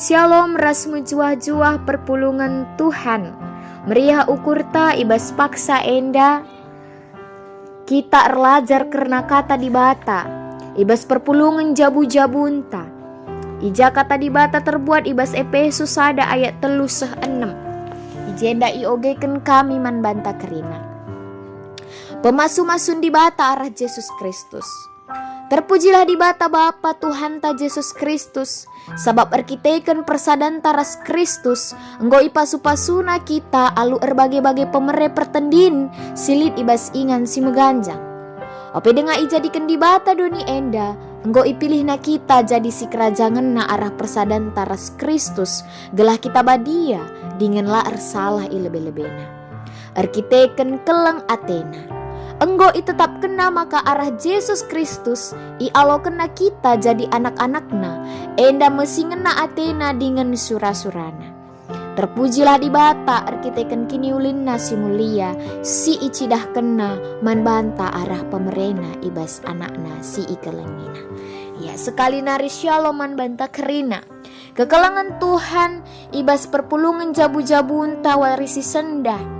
Shalom ras menjuah-juah perpulungan Tuhan. Meriah ukurta ibas paksa enda. Kita erlajar karena kata di bata. Ibas perpulungan jabu-jabunta. Ija kata di bata terbuat ibas Efesus ada ayat 3:6. Ijenda iogeken kami man banta kerina. Pemasu-masun di bata arah Yesus Kristus. Terpujilah di bata Bapa Tuhan ta Yesus Kristus, sebab erkiteken persadan taras Kristus, enggo ipasu-pasuna kita alu erbagai-bagai pemere pertendin, silit ibas ingan si meganjang. Ope denga ijadikan di bata doni enda, enggo ipilih na kita jadi si kerajangan na arah persadan taras Kristus, gelah kita badia, dengan la ersalah ilebe-lebena. Erkiteken kelang Athena. Enggo itetap kena maka arah Yesus Kristus ialo kena kita jadi anak-anakna enda mesingena Athena dengan sura-surana. Terpujilah di bata arkiteken kini ulinna si mulia si icidah kena man banta arah pemerena ibas anakna si ikelengina. Ya sekali nari shalom man banta kerina. Kekelangan Tuhan ibas perpulungan jabu-jabun tawarisi sendah.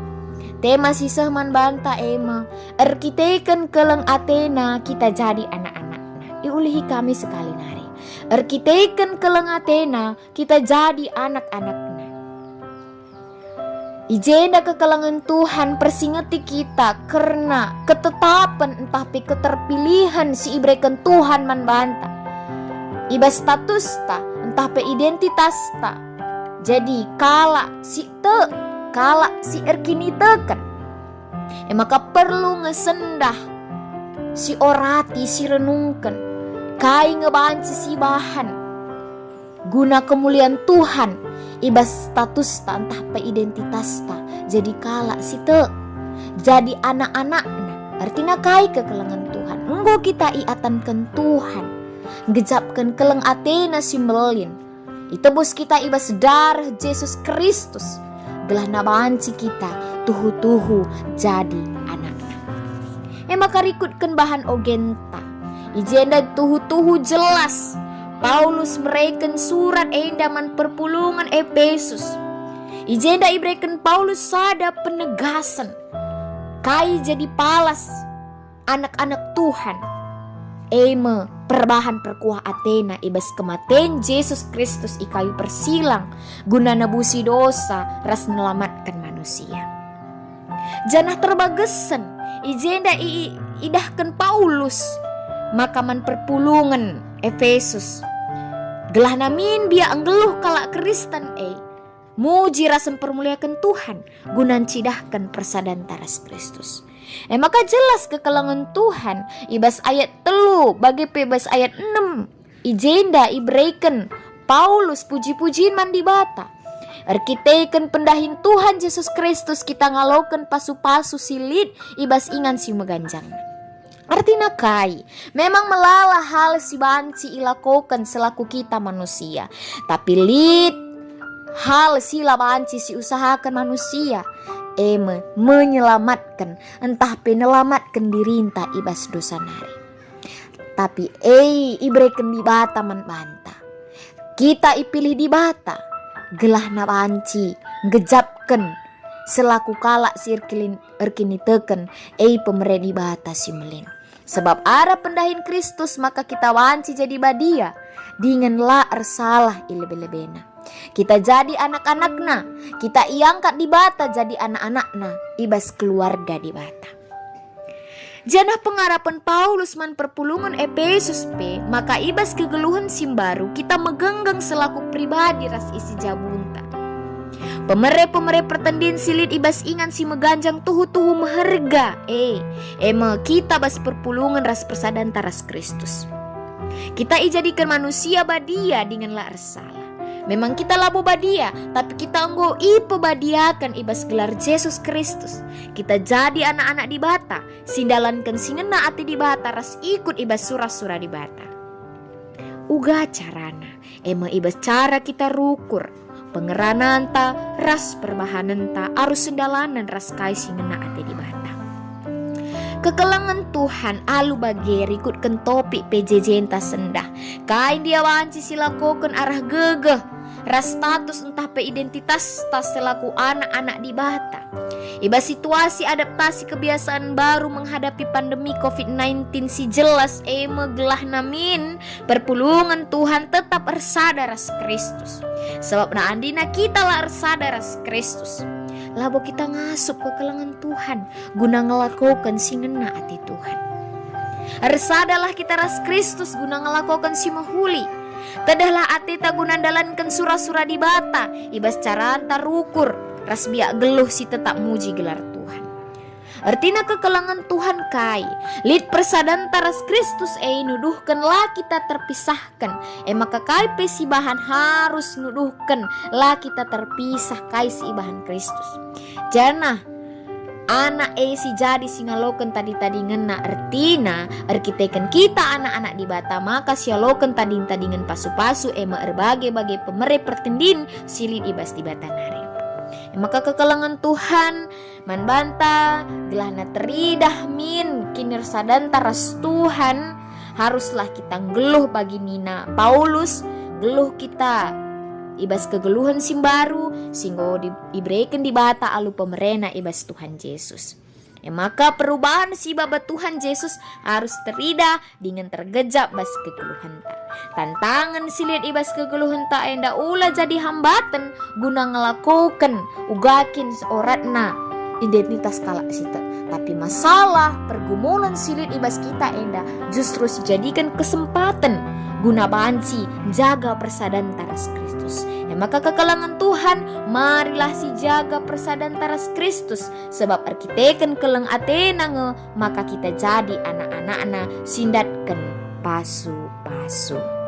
Tema sisah man banta ema erkiteken keleng Athena kita jadi anak-anakna. Iulihi kami sekali nari. Erkiteken keleng Athena kita jadi anak-anakna. Ijenda kekelangan Tuhan persingeti kita karena ketetapan entah pi keterpilihan si ibreken Tuhan man banta. Iba status ta entah pe identitas ta. Jadi kala si erkini teken maka perlu ngesendah si orati si renungkan kai ngebanci si bahan guna kemuliaan Tuhan ibas status ta entah pe identitas ta jadi kala si jadi anak-anakna artinya kai kekelangan Tuhan enggo kita iatankan Tuhan ngejapkan keleng Athena si melin itebus kita ibas darah Yesus Kristus gelah nabanci kita tuhu-tuhu jadi anaknya. Maka rikutkan bahan ogenta. Ijenda tuhu-tuhu jelas. Paulus mereken surat endaman perpulungan Efesus. Ijenda ibreken Paulus sada penegasan. Kai jadi palas anak-anak Tuhan. Perbahan perkuah Athena ibas kematian Yesus Kristus ikayu persilang guna nebusi dosa ras nelamatkan manusia. Janah terbagesan ijenda idahkan Paulus makaman perpulungan Efesus. Gelah namin dia anggeluh kalak Kristen muji rasem permuliakan Tuhan gunan cidahkan persadan taras Kristus. Maka jelas kekelangan Tuhan ibas ayat 3 bagi pebas ayat 6 ijenda ibreken Paulus puji-pujiin mandi bata erkiteken pendahin Tuhan Yesus Kristus kita ngaloken pasu-pasu silit ibas ingan si meganjang. Artinya kai memang melala hal si banci ilakokan selaku kita manusia tapi lit hal si labanci si usahakan manusia menyelamatkan entah penelamatkan dirinta ibas dosa nari. Tapi ibreken di bata man banta. Kita ipilih di bata gelah na banci ngejapkan selaku kalak sirkilin erkini teken pemere di bata si melin. Sebab arah pendahin Kristus maka kita wanci jadi badia dengan la ersalah ilebe-lebena. Kita jadi anak-anakna, kita iangkat di bata jadi anak-anakna, ibas keluarga di bata. Janah pengarapan Paulus man perpulungan Efesus maka ibas kegeluhan simbaru kita megenggang selaku pribadi ras isi jabunta. Pemere-pemere pertendin silit ibas ingan si meganjang tuhu-tuhu meherga. Kita bas perpulungan ras persadan taras Kristus. Kita ijadikan manusia badia dengan la ersalah. Memang kita labu badia, tapi kita enggo badiakan ibas gelar Yesus Kristus. Kita jadi anak-anak di bata, sindalankan singena ati di bata ras ikut ibas surah-surah di bata. Uga carana, ibas cara kita rukur, pengeranan ta, ras perbahanan ta, arus sindalanan ras kai singena ati di bata. Kekelangan Tuhan alu bageri kutken topik PJJ entah sendah. Kain dia wanci silakokan arah gegeh. ras status entah pe identitas tas selaku anak-anak di bata. Iba situasi adaptasi kebiasaan baru menghadapi pandemi COVID-19 si jelas gelah namin perpulungan Tuhan tetap ersada ras Kristus. Sebab na andina kita lah ersada ras Kristus. Labo kita ngasup ke kelengan Tuhan guna ngelakukan si ngena ati Tuhan. Ersadalah kita ras Kristus guna ngelakukan si mahuli. Tadahlah ateta guna dalankan surah-surah di bata ibas cara antar ukur ras biak geluh si tetap muji gelar Tuhan. Artina kekelangan Tuhan kai lid persadan taras Kristus nuduhkan lah kita terpisahkan maka kai si bahan harus nuduhkan lah kita terpisah kai si bahan Kristus. Jana anak si jadi singaloken tadi ngena artina arkiteken kita anak-anak di bata maka sialoken tading-tadingan pasu-pasu erbagai-bagai pemere pertendin silid ibas di bata nari. Maka kekelangan Tuhan manbanta gelahna teridah min kinirsadan taras Tuhan haruslah kita geluh bagi Nina Paulus geluh kita ibas kegeluhan simbaru singgo diberikan di bata alu pemerena ibas Tuhan Yesus. Maka perubahan si baba Tuhan Yesus harus terida dengan tergejap bas kegeluhan ta. Tantangan silit ibas kegeluhan ta enda ula jadi hambatan guna ngelakukan ugakin seoratna identitas kalak sita. Tapi masalah pergumulan silit ibas kita enda justru dijadikan kesempatan guna banci jaga persadan taras Kristus. Maka kekelangan Tuhan marilah si jaga persadan taras Kristus sebab arkiteken keleng atena maka kita jadi anak-anak sindatkan pasu-pasu.